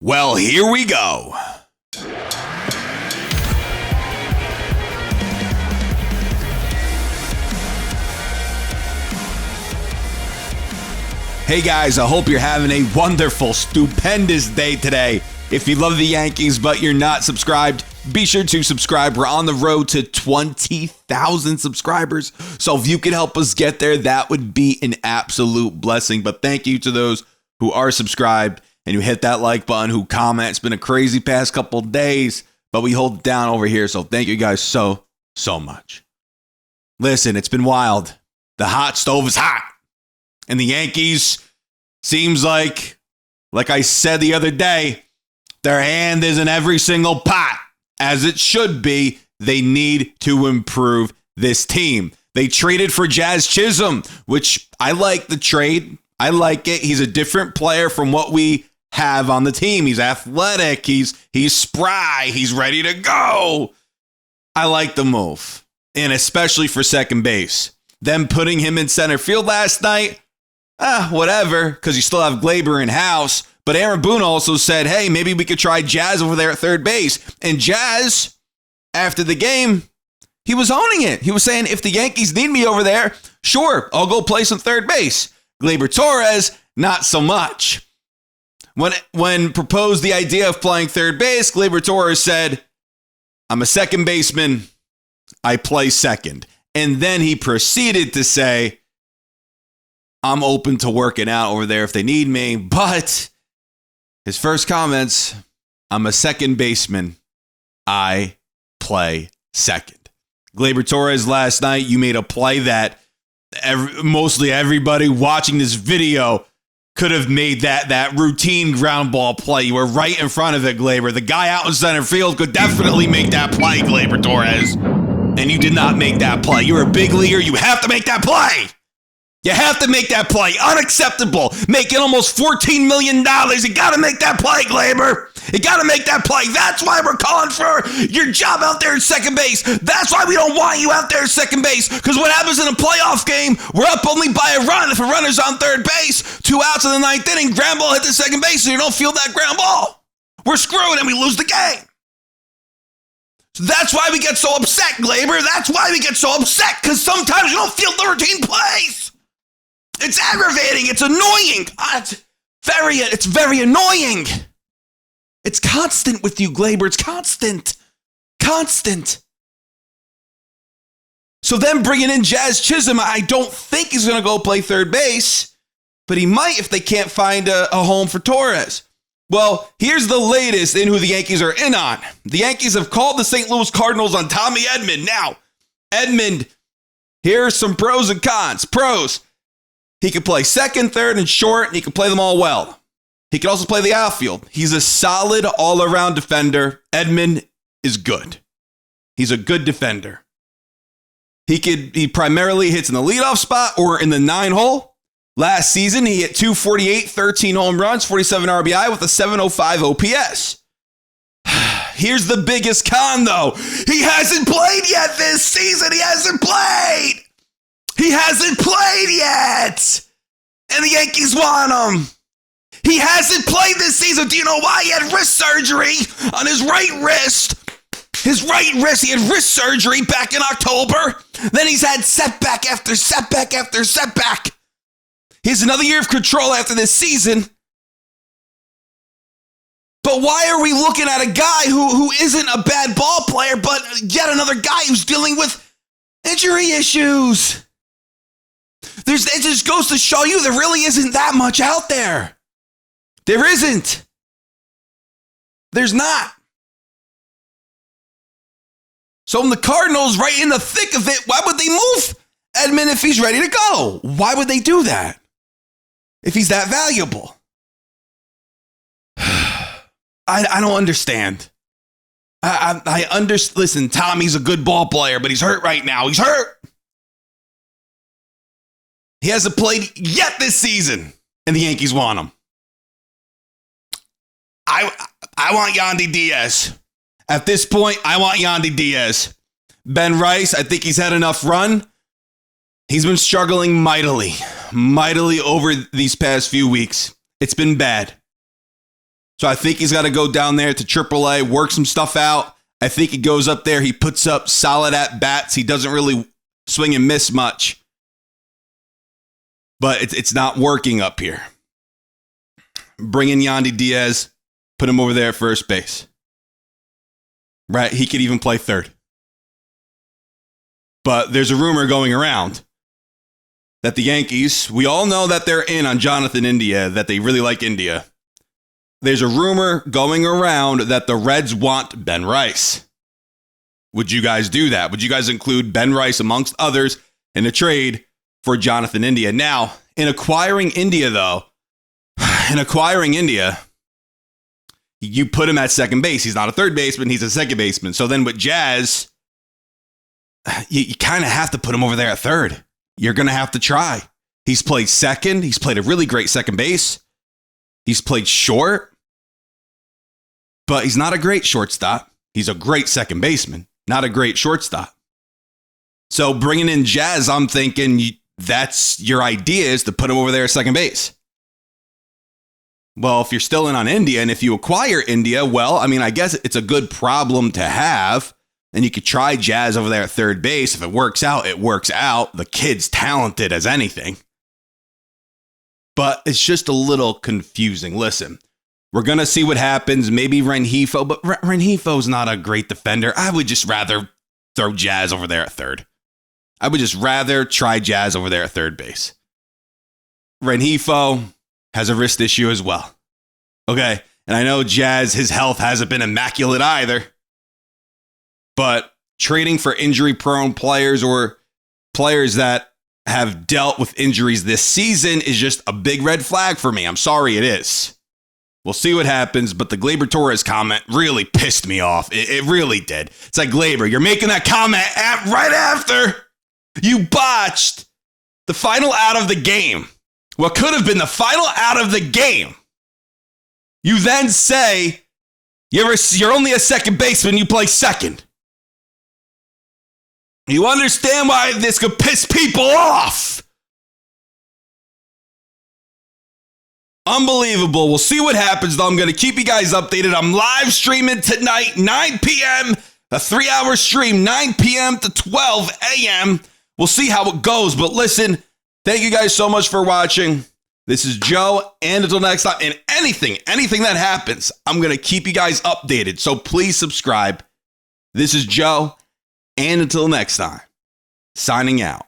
Well, here we go. Hey guys, I hope you're having a wonderful, stupendous day today. If you love the Yankees but you're not subscribed, be sure to subscribe. We're on the road to 20,000 subscribers. So if you could help us get there, that would be an absolute blessing. But thank you to those who are subscribed and who hit that like button, who comment. It's been a crazy past couple days, but we hold it down over here. So thank you guys so much. Listen, it's been wild. The hot stove is hot. And the Yankees, seems like I said the other day, their hand is in every single pot. As it should be, they need to improve this team. They traded for Jazz Chisholm, which I like the trade. I like it. He's a different player from what we have on the team. He's athletic. He's spry. He's ready to go. I like the move, and especially for second base. Them putting him in center field last night, whatever, because you still have Gleyber in house. But Aaron Boone also said, hey, maybe we could try Jazz over there at third base. And Jazz, after the game, he was owning it. He was saying, if the Yankees need me over there, sure, I'll go play some third base. Gleyber Torres, not so much. When proposed the idea of playing third base, Gleyber Torres said, I'm a second baseman. I play second. And then he proceeded to say, I'm open to working out over there if they need me. But his first comments, I'm a second baseman. I play second. Gleyber Torres, last night, you made a play that mostly everybody watching this video could have made that routine ground ball play. You were right in front of it, Gleyber. The guy out in center field could definitely make that play, Gleyber Torres. And you did not make that play. You're a big leaguer. You have to make that play. You have to make that play. Unacceptable. Making almost $14 million. You got to make that play, Gleyber. You got to make that play. That's why we're calling for your job out there at second base. That's why we don't want you out there at second base. Because what happens in a playoff game, we're up only by a run. If a runner's on third base, 2 outs in the ninth inning, ground ball hit the second base, so you don't feel that ground ball. We're screwed and we lose the game. So that's why we get so upset, Gleyber. That's why we get so upset. Because sometimes you don't feel the routine plays. It's aggravating. It's annoying. It's very annoying. It's constant with you, Gleyber. It's constant. So then bringing in Jazz Chisholm, I don't think he's going to go play third base, but he might if they can't find a home for Torres. Well, here's the latest in who the Yankees are in on. The Yankees have called the St. Louis Cardinals on Tommy Edman. Now, Edman, here are some pros and cons. Pros. He could play second, third, and short, and he can play them all well. He can also play the outfield. He's a solid all-around defender. Edman is good. He's a good defender. He primarily hits in the leadoff spot or in the 9-hole. Last season, he hit 248, 13 home runs, 47 RBI with a 705 OPS. Here's the biggest con, though. He hasn't played yet this season. He hasn't played yet. And the Yankees want him. He hasn't played this season. Do you know why? He had wrist surgery on his right wrist. His right wrist, he had wrist surgery back in October. Then he's had setback after setback after setback. He has another year of control after this season. But why are we looking at a guy who isn't a bad ball player, but yet another guy who's dealing with injury issues? It just goes to show you there really isn't that much out there. There isn't. There's not. So the Cardinals, right in the thick of it, why would they move Edman if he's ready to go? Why would they do that if he's that valuable? I don't understand. Listen, Tommy's a good ball player, but he's hurt right now. He's hurt. He hasn't played yet this season, and the Yankees want him. I want Yandy Diaz. At this point, I want Yandy Diaz. Ben Rice, I think he's had enough run. He's been struggling mightily over these past few weeks. It's been bad. So I think he's got to go down there to AAA, work some stuff out. I think he goes up there. He puts up solid at-bats. He doesn't really swing and miss much. But it's not working up here. Bring in Yandy Diaz. Put him over there at first base. Right? He could even play third. But there's a rumor going around that the Yankees, we all know that they're in on Jonathan India, that they really like India. There's a rumor going around that the Reds want Ben Rice. Would you guys do that? Would you guys include Ben Rice amongst others in a trade for Jonathan India? Now, in acquiring India, though, you put him at second base. He's not a third baseman. He's a second baseman. So then with Jazz, you kind of have to put him over there at third. You're going to have to try. He's played second. He's played a really great second base. He's played short, but he's not a great shortstop. He's a great second baseman, not a great shortstop. So bringing in Jazz, I'm thinking that's your idea, is to put him over there at second base. Well, if you're still in on India, and if you acquire India, well, I mean, I guess it's a good problem to have. And you could try Jazz over there at third base. If it works out, it works out. The kid's talented as anything. But it's just a little confusing. Listen, we're going to see what happens. Maybe Rengifo, but Rengifo's not a great defender. I would just rather throw Jazz over there at third. I would just rather try Jazz over there at third base. Rengifo has a wrist issue as well. Okay, and I know Jazz, his health hasn't been immaculate either. But trading for injury-prone players or players that have dealt with injuries this season is just a big red flag for me. I'm sorry, it is. We'll see what happens, but the Gleyber Torres comment really pissed me off. It really did. It's like, Gleyber, you're making that comment right after you botched the final out of the game. What could have been the final out of the game. You then say, you're only a second baseman, you play second. You understand why this could piss people off? Unbelievable. We'll see what happens, though. I'm going to keep you guys updated. I'm live streaming tonight, 9 p.m., a 3-hour stream, 9 p.m. to 12 a.m. We'll see how it goes. But listen, thank you guys so much for watching. This is Joe, and until next time, and anything that happens, I'm going to keep you guys updated. So please subscribe. This is Joe. And until next time, signing out.